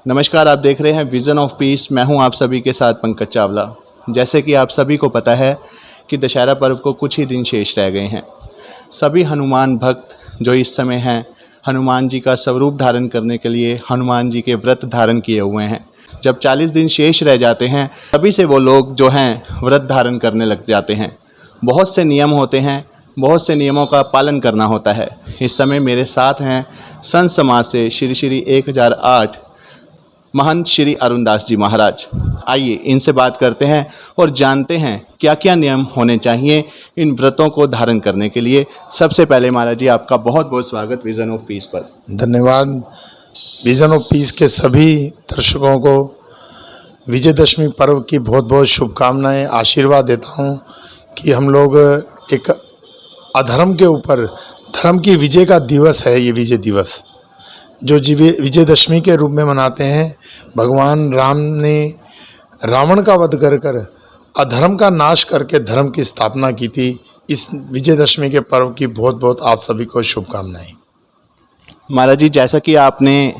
नमस्कार, आप देख रहे हैं विज़न ऑफ पीस। मैं हूं आप सभी के साथ पंकज चावला। जैसे कि आप सभी को पता है कि दशहरा पर्व को कुछ ही दिन शेष रह गए हैं। सभी हनुमान भक्त जो इस समय हैं हनुमान जी का स्वरूप धारण करने के लिए हनुमान जी के व्रत धारण किए हुए हैं। जब 40 दिन शेष रह जाते हैं तभी से वो लोग जो हैं व्रत धारण करने लग जाते हैं। बहुत से नियम होते हैं, बहुत से नियमों का पालन करना होता है। इस समय मेरे साथ हैं संत समाज से श्री 1008 महंत श्री अरुणदास जी महाराज। आइए इनसे बात करते हैं और जानते हैं क्या क्या नियम होने चाहिए इन व्रतों को धारण करने के लिए। सबसे पहले महाराज जी, आपका बहुत बहुत स्वागत विज़न ऑफ पीस पर। धन्यवाद। विज़न ऑफ पीस के सभी दर्शकों को विजयदशमी पर्व की बहुत बहुत शुभकामनाएं। आशीर्वाद देता हूं कि हम लोग एक अधर्म के ऊपर धर्म की विजय का दिवस है। ये विजय दिवस जो विजयदशमी के रूप में मनाते हैं। भगवान राम ने रावण का वध कर कर अधर्म का नाश करके धर्म की स्थापना की थी। इस विजयदशमी के पर्व की बहुत बहुत आप सभी को शुभकामनाएं। महाराज जी, जैसा कि आपने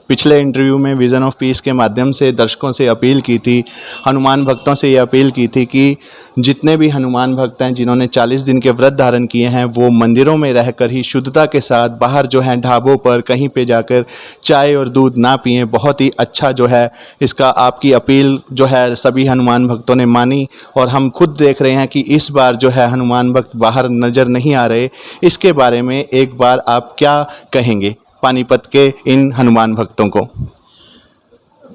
पिछले इंटरव्यू में विज़न ऑफ पीस के माध्यम से दर्शकों से अपील की थी, हनुमान भक्तों से ये अपील की थी कि जितने भी हनुमान भक्त हैं जिन्होंने 40 दिन के व्रत धारण किए हैं वो मंदिरों में रहकर ही शुद्धता के साथ बाहर जो है ढाबों पर कहीं पे जाकर चाय और दूध ना पिएं। बहुत ही अच्छा जो है इसका आपकी अपील जो है सभी हनुमान भक्तों ने मानी और हम खुद देख रहे हैं कि इस बार जो है हनुमान भक्त बाहर नज़र नहीं आ रहे। इसके बारे में एक बार आप क्या कहेंगे पानीपत के इन हनुमान भक्तों को?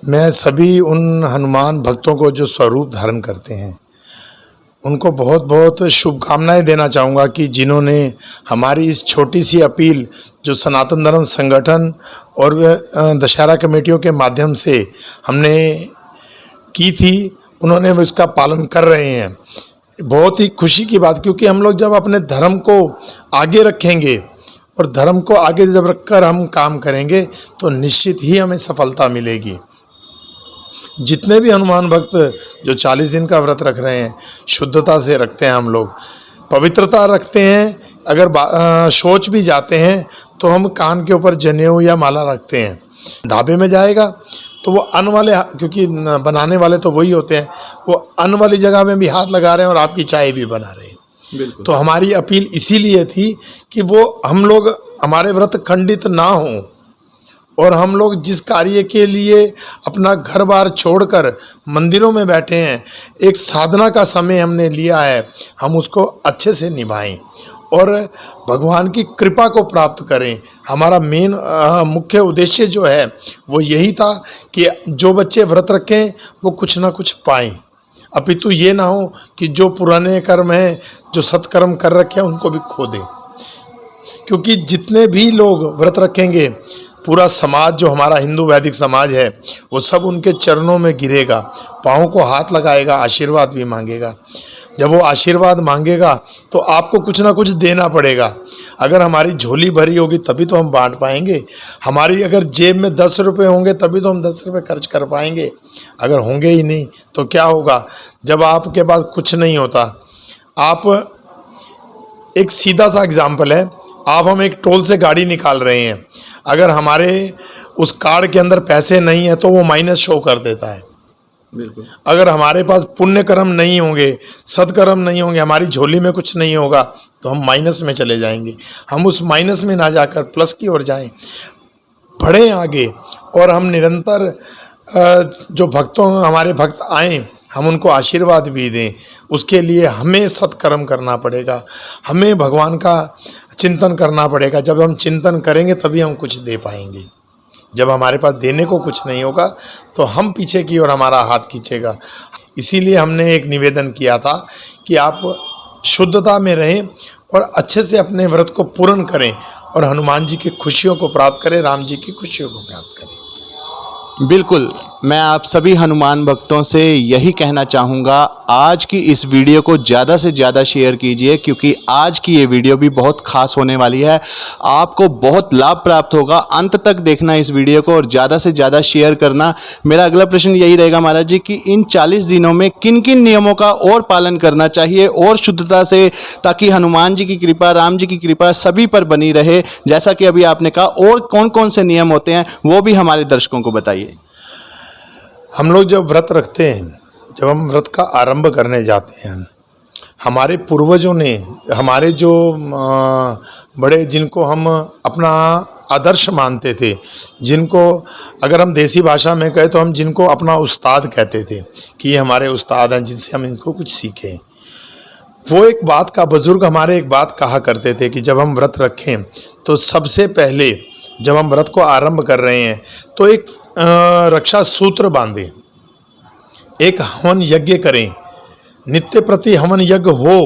मैं सभी उन हनुमान भक्तों को जो स्वरूप धारण करते हैं उनको बहुत बहुत शुभकामनाएं देना चाहूँगा कि जिन्होंने हमारी इस छोटी सी अपील जो सनातन धर्म संगठन और दशहरा कमेटियों के माध्यम से हमने की थी, उन्होंने उसका पालन कर रहे हैं। बहुत ही खुशी की बात, क्योंकि हम लोग जब अपने धर्म को आगे रखेंगे और धर्म को आगे जब रखकर हम काम करेंगे तो निश्चित ही हमें सफलता मिलेगी। जितने भी हनुमान भक्त जो 40 दिन का व्रत रख रहे हैं, शुद्धता से रखते हैं, हम लोग पवित्रता रखते हैं। अगर शौच भी जाते हैं तो हम कान के ऊपर जनेऊ या माला रखते हैं। ढाबे में जाएगा तो वो अन्न वाले, क्योंकि बनाने वाले तो वही होते हैं, वो अन्न वाली जगह में भी हाथ लगा रहे हैं और आपकी चाय भी बना रहे हैं। तो हमारी अपील इसीलिए थी कि वो हम लोग हमारे व्रत खंडित ना हों और हम लोग जिस कार्य के लिए अपना घर बार छोड़कर मंदिरों में बैठे हैं, एक साधना का समय हमने लिया है, हम उसको अच्छे से निभाएं और भगवान की कृपा को प्राप्त करें। हमारा मेन मुख्य उद्देश्य जो है वो यही था कि जो बच्चे व्रत रखें वो कुछ ना कुछ पाएं, अपितु ये ना हो कि जो पुराने कर्म हैं, जो सत्कर्म कर रखे हैं, उनको भी खो दें। क्योंकि जितने भी लोग व्रत रखेंगे, पूरा समाज जो हमारा हिंदू वैदिक समाज है वो सब उनके चरणों में गिरेगा, पाँव को हाथ लगाएगा, आशीर्वाद भी मांगेगा। जब वो आशीर्वाद मांगेगा तो आपको कुछ ना कुछ देना पड़ेगा। अगर हमारी झोली भरी होगी तभी तो हम बांट पाएंगे। हमारी अगर जेब में 10 रुपये होंगे तभी तो हम 10 रुपये खर्च कर पाएंगे। अगर होंगे ही नहीं तो क्या होगा? जब आपके पास कुछ नहीं होता, आप एक सीधा सा एग्जाम्पल है, हम एक टोल से गाड़ी निकाल रहे हैं, अगर हमारे उस कार्ड के अंदर पैसे नहीं है तो वो माइनस शो कर देता है। बिल्कुल। अगर हमारे पास पुण्य कर्म नहीं होंगे, सत्कर्म नहीं होंगे, हमारी झोली में कुछ नहीं होगा तो हम माइनस में चले जाएंगे। हम उस माइनस में ना जाकर प्लस की ओर जाएं, बढ़ें आगे और हम निरंतर जो भक्तों हमारे भक्त आएँ हम उनको आशीर्वाद भी दें। उसके लिए हमें सत्कर्म करना पड़ेगा, हमें भगवान का चिंतन करना पड़ेगा। जब हम चिंतन करेंगे तभी हम कुछ दे पाएंगे। जब हमारे पास देने को कुछ नहीं होगा तो हम पीछे की ओर हमारा हाथ खींचेगा। इसीलिए हमने एक निवेदन किया था कि आप शुद्धता में रहें और अच्छे से अपने व्रत को पूर्ण करें और हनुमान जी की खुशियों को प्राप्त करें, राम जी की खुशियों को प्राप्त करें। बिल्कुल, मैं आप सभी हनुमान भक्तों से यही कहना चाहूँगा, आज की इस वीडियो को ज़्यादा से ज़्यादा शेयर कीजिए क्योंकि आज की ये वीडियो भी बहुत खास होने वाली है। आपको बहुत लाभ प्राप्त होगा। अंत तक देखना इस वीडियो को और ज़्यादा से ज़्यादा शेयर करना। मेरा अगला प्रश्न यही रहेगा महाराज जी कि इन 40 दिनों में किन किन नियमों का और पालन करना चाहिए और शुद्धता से, ताकि हनुमान जी की कृपा, राम जी की कृपा सभी पर बनी रहे। जैसा कि अभी आपने कहा, और कौन कौन से नियम होते हैं वो भी हमारे दर्शकों को बताइए। हम लोग जब व्रत रखते हैं, जब हम व्रत का आरंभ करने जाते हैं, हमारे पूर्वजों ने, हमारे जो बड़े, जिनको हम अपना आदर्श मानते थे, जिनको अगर हम देसी भाषा में कहें तो हम जिनको अपना उस्ताद कहते थे कि ये हमारे उस्ताद हैं, जिनसे हम इनको कुछ सीखें, वो एक बात का, बुजुर्ग हमारे एक बात कहा करते थे कि जब हम व्रत रखें तो सबसे पहले जब हम व्रत को आरंभ कर रहे हैं तो एक रक्षा सूत्र बांधें, एक हवन यज्ञ करें। नित्य प्रति हवन यज्ञ हो,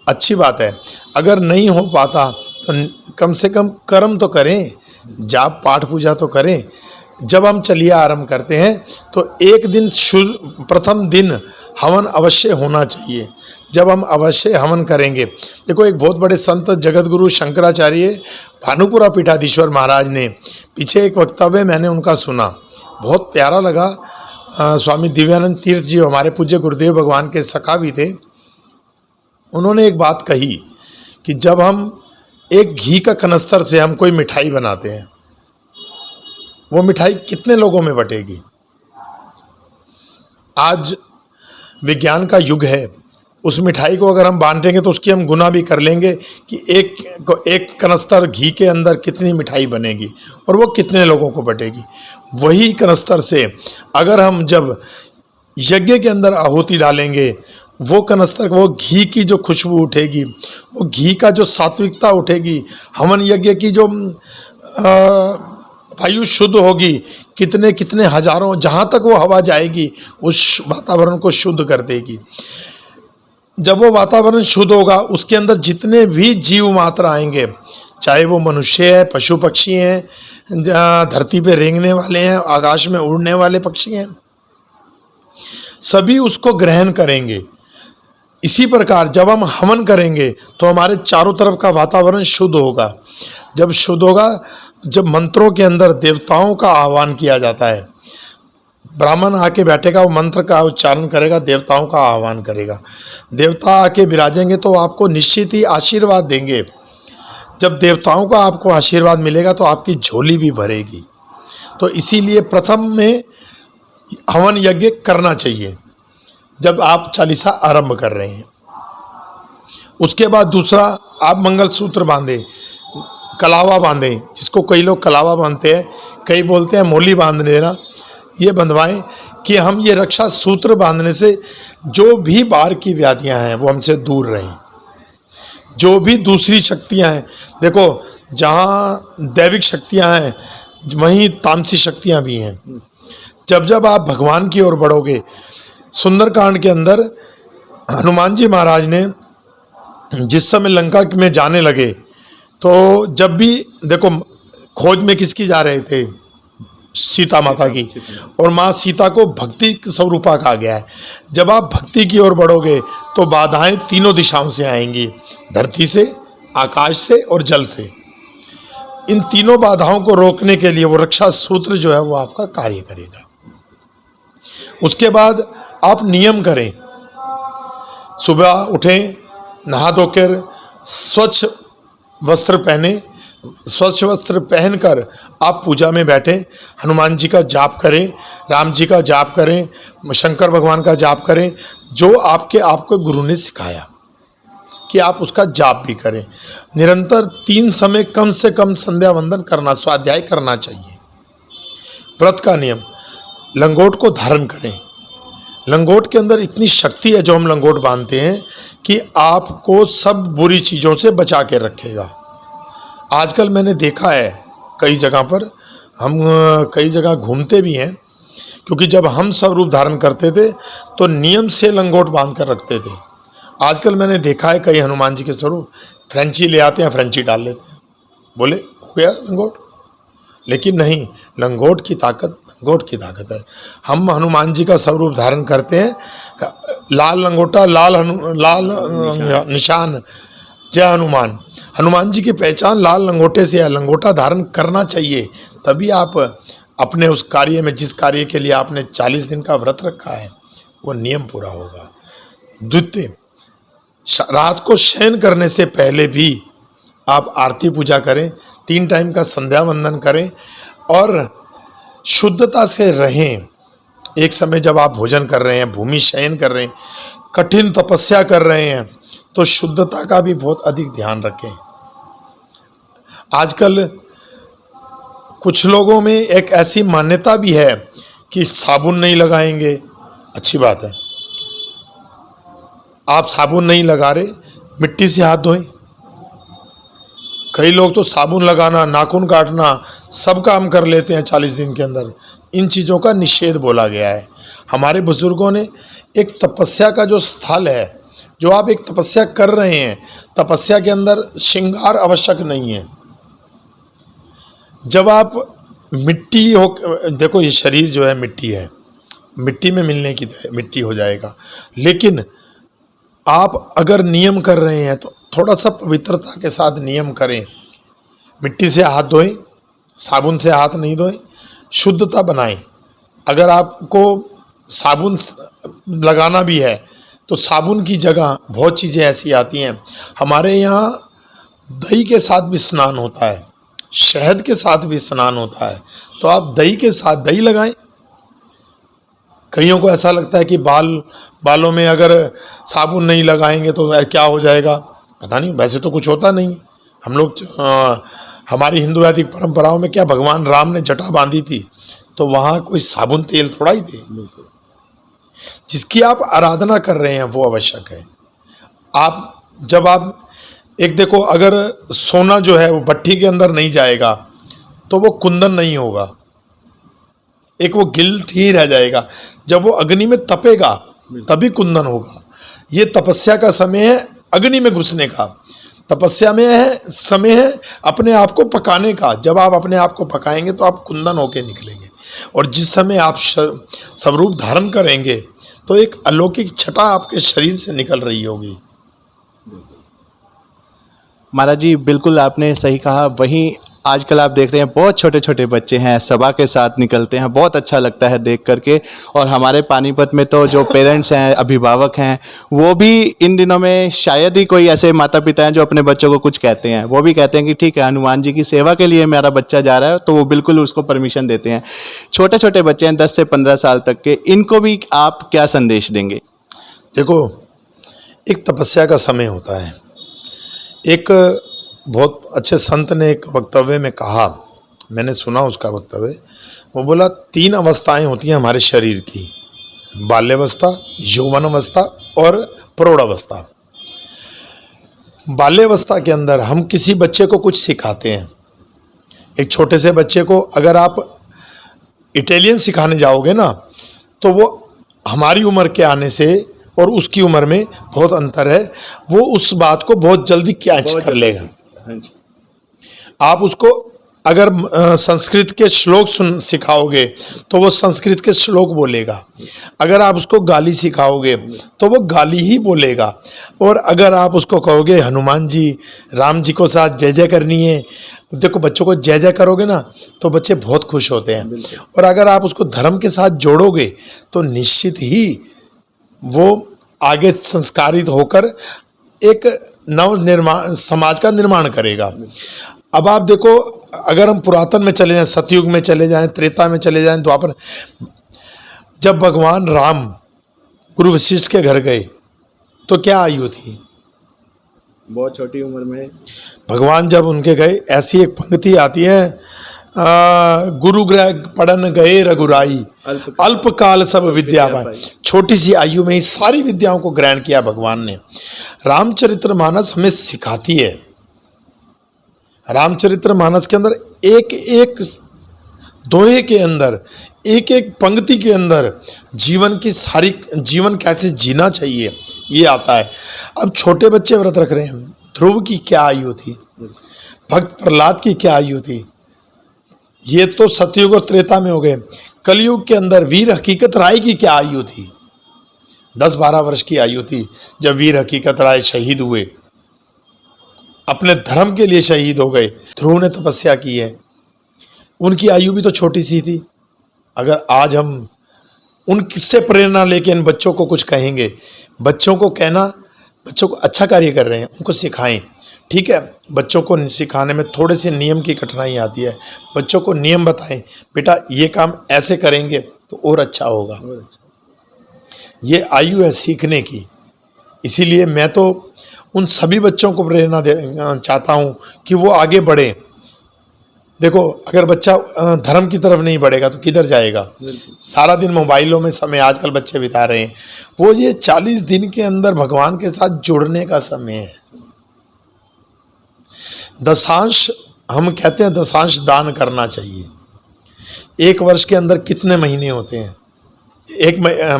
अच्छी बात है, अगर नहीं हो पाता तो कम से कम कर्म तो करें, जाप पाठ पूजा तो करें। जब हम चलिया आरंभ करते हैं तो एक दिन शुद्ध, प्रथम दिन हवन अवश्य होना चाहिए। जब हम अवश्य हवन करेंगे, देखो एक बहुत बड़े संत जगतगुरु शंकराचार्य भानुपुरा पीठाधीश्वर महाराज ने, पीछे एक वक्तव्य मैंने उनका सुना, बहुत प्यारा लगा। स्वामी दिव्यानंद तीर्थ जी हमारे पूज्य गुरुदेव भगवान के सखा भी थे। उन्होंने एक बात कही कि जब हम एक घी का कनस्तर से हम कोई मिठाई बनाते हैं, वो मिठाई कितने लोगों में बटेगी? आज विज्ञान का युग है, उस मिठाई को अगर हम बांटेंगे तो उसकी हम गुना भी कर लेंगे कि एक कनस्तर घी के अंदर कितनी मिठाई बनेगी और वो कितने लोगों को बटेगी। वही कनस्तर से अगर हम जब यज्ञ के अंदर आहुति डालेंगे, वो कनस्तर, वो घी की जो खुशबू उठेगी, वो घी का जो सात्विकता उठेगी, हवन यज्ञ की जो वायु शुद्ध होगी, कितने कितने हजारों, जहाँ तक वो हवा जाएगी उस वातावरण को शुद्ध कर देगी। जब वो वातावरण शुद्ध होगा, उसके अंदर जितने भी जीव मात्र आएंगे, चाहे वो मनुष्य है, पशु पक्षी हैं, धरती पे रेंगने वाले हैं, आकाश में उड़ने वाले पक्षी हैं, सभी उसको ग्रहण करेंगे। इसी प्रकार जब हम हवन करेंगे तो हमारे चारों तरफ का वातावरण शुद्ध होगा। जब शुद्ध होगा, जब मंत्रों के अंदर देवताओं का आह्वान किया जाता है, ब्राह्मण आके बैठेगा, वो मंत्र का उच्चारण करेगा, देवताओं का आह्वान करेगा, देवता आके विराजेंगे तो आपको निश्चित ही आशीर्वाद देंगे। जब देवताओं का आपको आशीर्वाद मिलेगा तो आपकी झोली भी भरेगी। तो इसीलिए प्रथम में हवन यज्ञ करना चाहिए जब आप चालीसा आरंभ कर रहे हैं। उसके बाद दूसरा, आप मंगल सूत्र बांधें, कलावा बांधें, जिसको कई लोग कलावा बांधते हैं, कई बोलते हैं मोली बांध देना, ये बंधवाएं कि हम ये रक्षा सूत्र बांधने से जो भी बाहर की व्याधियां हैं वो हमसे दूर रहें। जो भी दूसरी शक्तियां हैं, देखो जहाँ दैविक शक्तियां हैं वहीं तामसी शक्तियां भी हैं। जब जब आप भगवान की ओर बढ़ोगे, सुंदरकांड के अंदर हनुमान जी महाराज ने जिस समय लंका में जाने लगे तो जब भी देखो, खोज में किसकी जा रहे थे? सीता माता की, और माँ सीता को भक्ति स्वरूपा कहा गया है। जब आप भक्ति की ओर बढ़ोगे तो बाधाएं तीनों दिशाओं से आएंगी, धरती से, आकाश से और जल से। इन तीनों बाधाओं को रोकने के लिए वो रक्षा सूत्र जो है वो आपका कार्य करेगा। उसके बाद आप नियम करें, सुबह उठें, नहा धोकर स्वच्छ वस्त्र पहने, स्वच्छ वस्त्र पहनकर आप पूजा में बैठें, हनुमान जी का जाप करें, राम जी का जाप करें, शंकर भगवान का जाप करें, जो आपको गुरु ने सिखाया कि आप उसका जाप भी करें। निरंतर 3 समय कम से कम संध्या वंदन करना, स्वाध्याय करना चाहिए। व्रत का नियम, लंगोट को धारण करें। लंगोट के अंदर इतनी शक्ति है जो हम लंगोट बांधते हैं कि आपको सब बुरी चीज़ों से बचा के रखेगा। आजकल मैंने देखा है कई जगह पर, हम कई जगह घूमते भी हैं, क्योंकि जब हम स्वरूप धारण करते थे तो नियम से लंगोट बांध कर रखते थे। आजकल मैंने देखा है कई हनुमान जी के स्वरूप फ्रेंची ले आते हैं, फ्रेंची डाल लेते हैं, बोले हो गया लंगोट। लेकिन नहीं, लंगोट की ताकत है। हम हनुमान जी का स्वरूप धारण करते हैं, लाल लंगोटा, लाल निशान, जय हनुमान। हनुमान जी की पहचान लाल लंगोटे से है। लंगोटा धारण करना चाहिए, तभी आप अपने उस कार्य में, जिस कार्य के लिए आपने 40 दिन का व्रत रखा है, वो नियम पूरा होगा। द्वितीय, रात को शयन करने से पहले भी आप आरती पूजा करें, 3 टाइम का संध्या वंदन करें और शुद्धता से रहें। एक समय जब आप भोजन कर रहे हैं, भूमि शयन कर रहे हैं, कठिन तपस्या कर रहे हैं, तो शुद्धता का भी बहुत अधिक ध्यान रखें। आजकल कुछ लोगों में एक ऐसी मान्यता भी है कि साबुन नहीं लगाएंगे। अच्छी बात है, आप साबुन नहीं लगा रहे, मिट्टी से हाथ धोएं। कई लोग तो साबुन लगाना, नाखून काटना सब काम कर लेते हैं 40 दिन के अंदर। इन चीज़ों का निषेध बोला गया है। हमारे बुजुर्गों ने एक तपस्या का जो स्थल है, जो आप एक तपस्या कर रहे हैं, तपस्या के अंदर श्रृंगार आवश्यक नहीं है। जब आप मिट्टी हो, देखो ये शरीर जो है मिट्टी है, मिट्टी में मिलने की मिट्टी हो जाएगा। लेकिन आप अगर नियम कर रहे हैं तो थोड़ा सा पवित्रता के साथ नियम करें। मिट्टी से हाथ धोएं, साबुन से हाथ नहीं धोएं, शुद्धता बनाएं। अगर आपको साबुन लगाना भी है तो साबुन की जगह बहुत चीज़ें ऐसी आती हैं। हमारे यहाँ दही के साथ भी स्नान होता है, शहद के साथ भी स्नान होता है, तो आप दही के साथ दही लगाएं। कईयों को ऐसा लगता है कि बालों में अगर साबुन नहीं लगाएंगे तो क्या हो जाएगा, पता नहीं। वैसे तो कुछ होता नहीं। हम लोग हमारी हिंदू वैदिक परंपराओं में क्या, भगवान राम ने जटा बांधी थी तो वहाँ कोई साबुन तेल थोड़ा ही थे। जिसकी आप आराधना कर रहे हैं वो आवश्यक है। जब आप एक देखो, अगर सोना जो है वो भट्ठी के अंदर नहीं जाएगा तो वो कुंदन नहीं होगा, एक वो गिल्ट ही रह जाएगा। जब वो अग्नि में तपेगा तभी कुंदन होगा। ये तपस्या का समय है अग्नि में घुसने का। तपस्या में समय है अपने आप को पकाने का। जब आप अपने आप को पकाएंगे तो आप कुंदन होके निकलेंगे। और जिस समय आप स्वरूप धारण करेंगे तो एक अलौकिक छटा आपके शरीर से निकल रही होगी। महाराज जी, बिल्कुल आपने सही कहा। वहीं आजकल आप देख रहे हैं बहुत छोटे छोटे बच्चे हैं, सभा के साथ निकलते हैं, बहुत अच्छा लगता है देख करके। और हमारे पानीपत में तो जो पेरेंट्स हैं, अभिभावक हैं, वो भी इन दिनों में शायद ही कोई ऐसे माता पिता हैं जो अपने बच्चों को कुछ कहते हैं। वो भी कहते हैं कि ठीक है, हनुमान जी की सेवा के लिए मेरा बच्चा जा रहा है, तो वो बिल्कुल उसको परमिशन देते हैं। छोटे छोटे बच्चे हैं 10 से 15 साल तक के, इनको भी आप क्या संदेश देंगे? देखो, एक तपस्या का समय होता है। एक बहुत अच्छे संत ने एक वक्तव्य में कहा, मैंने सुना उसका वक्तव्य, वो बोला 3 अवस्थाएं होती हैं हमारे शरीर की, बाल्यावस्था, यौवन अवस्था और प्रौढ़ावस्था। बाल्यावस्था के अंदर हम किसी बच्चे को कुछ सिखाते हैं। एक छोटे से बच्चे को अगर आप इटालियन सिखाने जाओगे ना, तो वो हमारी उम्र के आने से और उसकी उम्र में बहुत अंतर है। वो उस बात को बहुत जल्दी कैच कर लेगा। आप उसको अगर संस्कृत के श्लोक सिखाओगे तो वो संस्कृत के श्लोक बोलेगा। अगर आप उसको गाली सिखाओगे तो वो गाली ही बोलेगा। और अगर आप उसको कहोगे हनुमान जी, राम जी को साथ जय जय करनी है, देखो बच्चों को जय जय करोगे ना तो बच्चे बहुत खुश होते हैं। और अगर आप उसको धर्म के साथ जोड़ोगे तो निश्चित ही वो आगे संस्कारित होकर एक नव निर्माण, समाज का निर्माण करेगा। अब आप देखो, अगर हम पुरातन में चले जाएं, सतयुग में चले जाएं, त्रेता में चले जाएं, द्वापर, जब भगवान राम गुरु वशिष्ठ के घर गए तो क्या आयु थी? बहुत छोटी उम्र में भगवान जब उनके गए, ऐसी एक पंक्ति आती है, गुरु ग्रह पढ़न गए रघुराई, अल्पकाल सब विद्या पाई। छोटी सी आयु में ही सारी विद्याओं को ग्रहण किया भगवान ने। रामचरितमानस हमें सिखाती है। रामचरितमानस के अंदर एक एक दोहे के अंदर, एक एक पंक्ति के अंदर जीवन कैसे जीना चाहिए ये आता है। अब छोटे बच्चे व्रत रख रहे हैं, ध्रुव की क्या आयु थी, भक्त प्रहलाद की क्या आयु थी? ये तो सतयुग और त्रेता में हो गए। कलयुग के अंदर वीर हकीकत राय की क्या आयु थी? 10-12 वर्ष की आयु थी जब वीर हकीकत राय शहीद हुए, अपने धर्म के लिए शहीद हो गए। ध्रुव ने तपस्या की है, उनकी आयु भी तो छोटी सी थी। अगर आज हम उनसे प्रेरणा लेके इन बच्चों को कुछ कहेंगे, बच्चों को कहना, बच्चों को अच्छा कार्य कर रहे हैं उनको सिखाएं। ठीक है, बच्चों को सिखाने में थोड़े से नियम की कठिनाई आती है, बच्चों को नियम बताएं, बेटा ये काम ऐसे करेंगे तो और अच्छा होगा। ये आयु है सीखने की, इसीलिए मैं तो उन सभी बच्चों को प्रेरणा दे चाहता हूँ कि वो आगे बढ़े। देखो, अगर बच्चा धर्म की तरफ नहीं बढ़ेगा तो किधर जाएगा? सारा दिन मोबाइलों में समय आजकल बच्चे बिता रहे हैं। वो ये 40 दिन के अंदर भगवान के साथ जुड़ने का समय है। दशांश, हम कहते हैं दशांश दान करना चाहिए। एक वर्ष के अंदर कितने महीने होते हैं?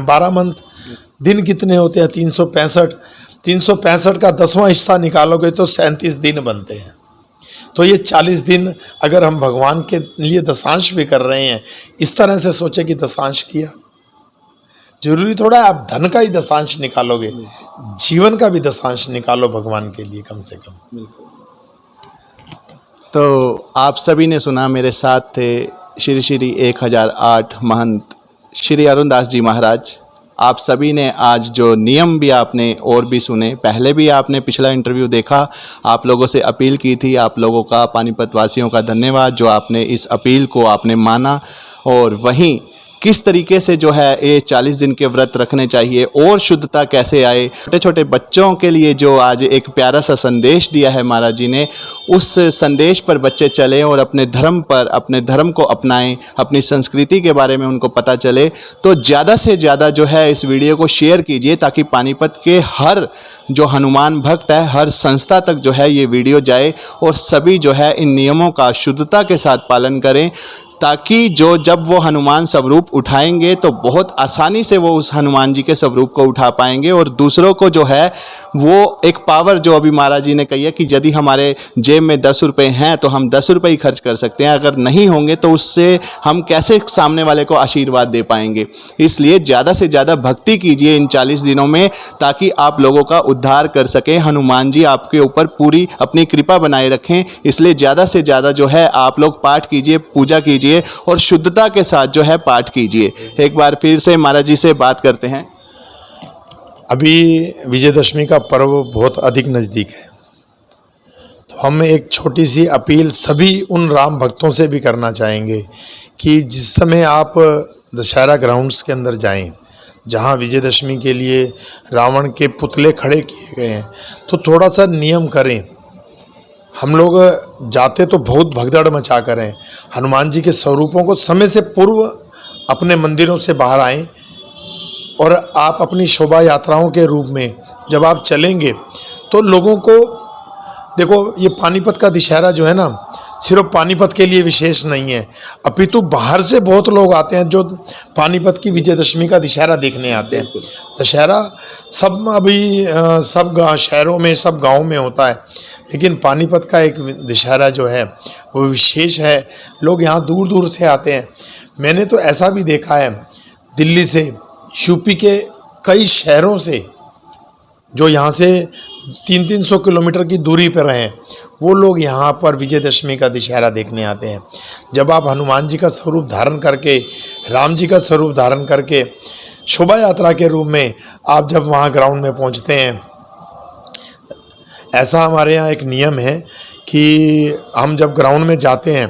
12 मंथ, दिन कितने होते हैं? 365। 365 का 10वां हिस्सा निकालोगे तो 37 दिन बनते हैं। तो ये 40 दिन अगर हम भगवान के लिए दशांश भी कर रहे हैं, इस तरह से सोचे कि दशांश किया। जरूरी थोड़ा है आप धन का ही दशांश निकालोगे, जीवन का भी दशांश निकालो भगवान के लिए कम से कम। तो आप सभी ने सुना, मेरे साथ थे श्री श्री 1008 महंत श्री अरुणदास जी महाराज। आप सभी ने आज जो नियम भी आपने और भी सुने, पहले भी आपने पिछला इंटरव्यू देखा, आप लोगों से अपील की थी। आप लोगों का, पानीपत वासियों का धन्यवाद जो आपने इस अपील को आपने माना। और वहीं किस तरीके से जो है ये 40 दिन के व्रत रखने चाहिए और शुद्धता कैसे आए, छोटे छोटे बच्चों के लिए जो आज एक प्यारा सा संदेश दिया है महाराज जी ने, उस संदेश पर बच्चे चलें और अपने धर्म पर, अपने धर्म को अपनाएं, अपनी संस्कृति के बारे में उनको पता चले। तो ज़्यादा से ज़्यादा जो है इस वीडियो को शेयर कीजिए ताकि पानीपत के हर जो हनुमान भक्त है, हर संस्था तक जो है ये वीडियो जाए और सभी जो है इन नियमों का शुद्धता के साथ पालन करें, ताकि जब वो हनुमान स्वरूप उठाएंगे तो बहुत आसानी से वो उस हनुमान जी के स्वरूप को उठा पाएंगे। और दूसरों को जो है वो एक पावर, जो अभी महाराज जी ने कही है कि यदि हमारे जेब में 10 रुपये हैं तो हम 10 रुपये ही खर्च कर सकते हैं, अगर नहीं होंगे तो उससे हम कैसे सामने वाले को आशीर्वाद दे पाएंगे। इसलिए ज़्यादा से ज़्यादा भक्ति कीजिए इन 40 दिनों में, ताकि आप लोगों का उद्धार कर सकें। हनुमान जी आपके ऊपर पूरी अपनी कृपा बनाए रखें। इसलिए ज़्यादा से ज़्यादा जो है आप लोग पाठ कीजिए, पूजा कीजिए और शुद्धता के साथ जो है पाठ कीजिए। एक बार फिर से महाराज जी से बात करते हैं। अभी विजयदशमी का पर्व बहुत अधिक नज़दीक है, तो हम एक छोटी सी अपील सभी उन राम भक्तों से भी करना चाहेंगे कि जिस समय आप दशहरा ग्राउंड्स के अंदर जाएं, जहां विजयदशमी के लिए रावण के पुतले खड़े किए गए हैं, तो थोड़ा सा नियम करें। हम लोग जाते तो बहुत भगदड़ मचा कर हैं। हनुमान जी के स्वरूपों को समय से पूर्व अपने मंदिरों से बाहर आएं और आप अपनी शोभा यात्राओं के रूप में जब आप चलेंगे तो लोगों को, देखो ये पानीपत का दशहरा जो है ना, सिर्फ पानीपत के लिए विशेष नहीं है, अपितु बाहर से बहुत लोग आते हैं जो पानीपत की विजयदशमी का दशहरा देखने आते हैं। दशहरा सब शहरों में, सब गाँव में होता है, लेकिन पानीपत का एक दशहरा जो है वो विशेष है। लोग यहाँ दूर दूर से आते हैं। मैंने तो ऐसा भी देखा है, दिल्ली से, यूपी के कई शहरों से, जो यहाँ से 300-300 किलोमीटर की दूरी पर हैं, वो लोग यहाँ पर विजयदशमी का दशहरा देखने आते हैं। जब आप हनुमान जी का स्वरूप धारण करके, राम जी का स्वरूप धारण करके शोभा यात्रा के रूप में आप जब वहाँ ग्राउंड में पहुँचते हैं, ऐसा हमारे यहाँ एक नियम है कि हम जब ग्राउंड में जाते हैं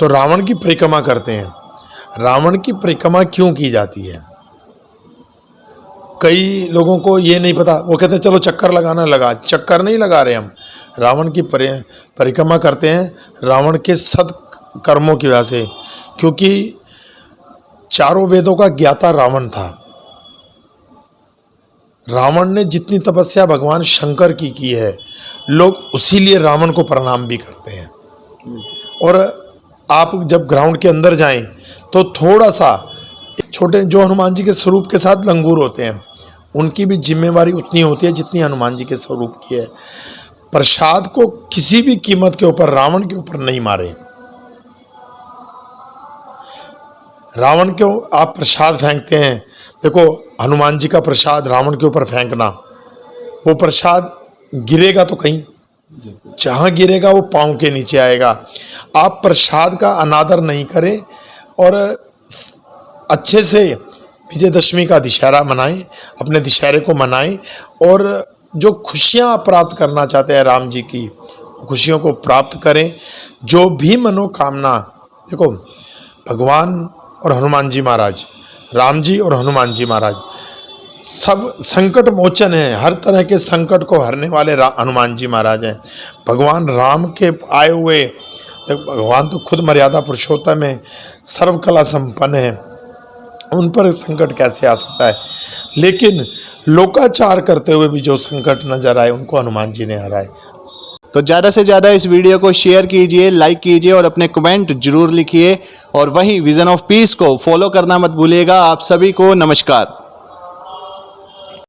तो रावण की परिक्रमा करते हैं। रावण की परिक्रमा क्यों की जाती है, कई लोगों को ये नहीं पता। वो कहते हैं चलो चक्कर लगाना लगा, चक्कर नहीं लगा रहे हम, रावण की परिक्रमा करते हैं रावण के सत्कर्मों की वजह से, क्योंकि चारों वेदों का ज्ञाता रावण था। रावण ने जितनी तपस्या भगवान शंकर की है, लोग उसी लिए रावण को प्रणाम भी करते हैं। और आप जब ग्राउंड के अंदर जाएं तो थोड़ा सा छोटे, जो हनुमान जी के स्वरूप के साथ लंगूर होते हैं, उनकी भी जिम्मेवारी उतनी होती है जितनी हनुमान जी के स्वरूप की है। प्रसाद को किसी भी कीमत के ऊपर रावण के ऊपर नहीं मारे। रावण को आप प्रसाद फेंकते हैं, देखो हनुमान जी का प्रसाद रावण के ऊपर फेंकना, वो प्रसाद गिरेगा तो कहीं, जहाँ गिरेगा वो पाँव के नीचे आएगा। आप प्रसाद का अनादर नहीं करें और अच्छे से विजयदशमी का दशहरा मनाएं, अपने दशहरे को मनाएं और जो खुशियाँ प्राप्त करना चाहते हैं राम जी की, खुशियों को प्राप्त करें। जो भी मनोकामना, देखो भगवान और हनुमान जी महाराज राम जी और हनुमान जी महाराज सब संकट मोचन हैं, हर तरह के संकट को हरने वाले हनुमान जी महाराज हैं। भगवान राम के आए हुए, भगवान तो खुद मर्यादा पुरुषोत्तम है, सर्वकला संपन्न है, उन पर संकट कैसे आ सकता है। लेकिन लोकाचार करते हुए भी जो संकट नजर आए उनको हनुमान जी ने हराए। तो ज़्यादा से ज़्यादा इस वीडियो को शेयर कीजिए, लाइक कीजिए और अपने कमेंट जरूर लिखिए। और वहीं विज़न ऑफ पीस को फॉलो करना मत भूलिएगा। आप सभी को नमस्कार।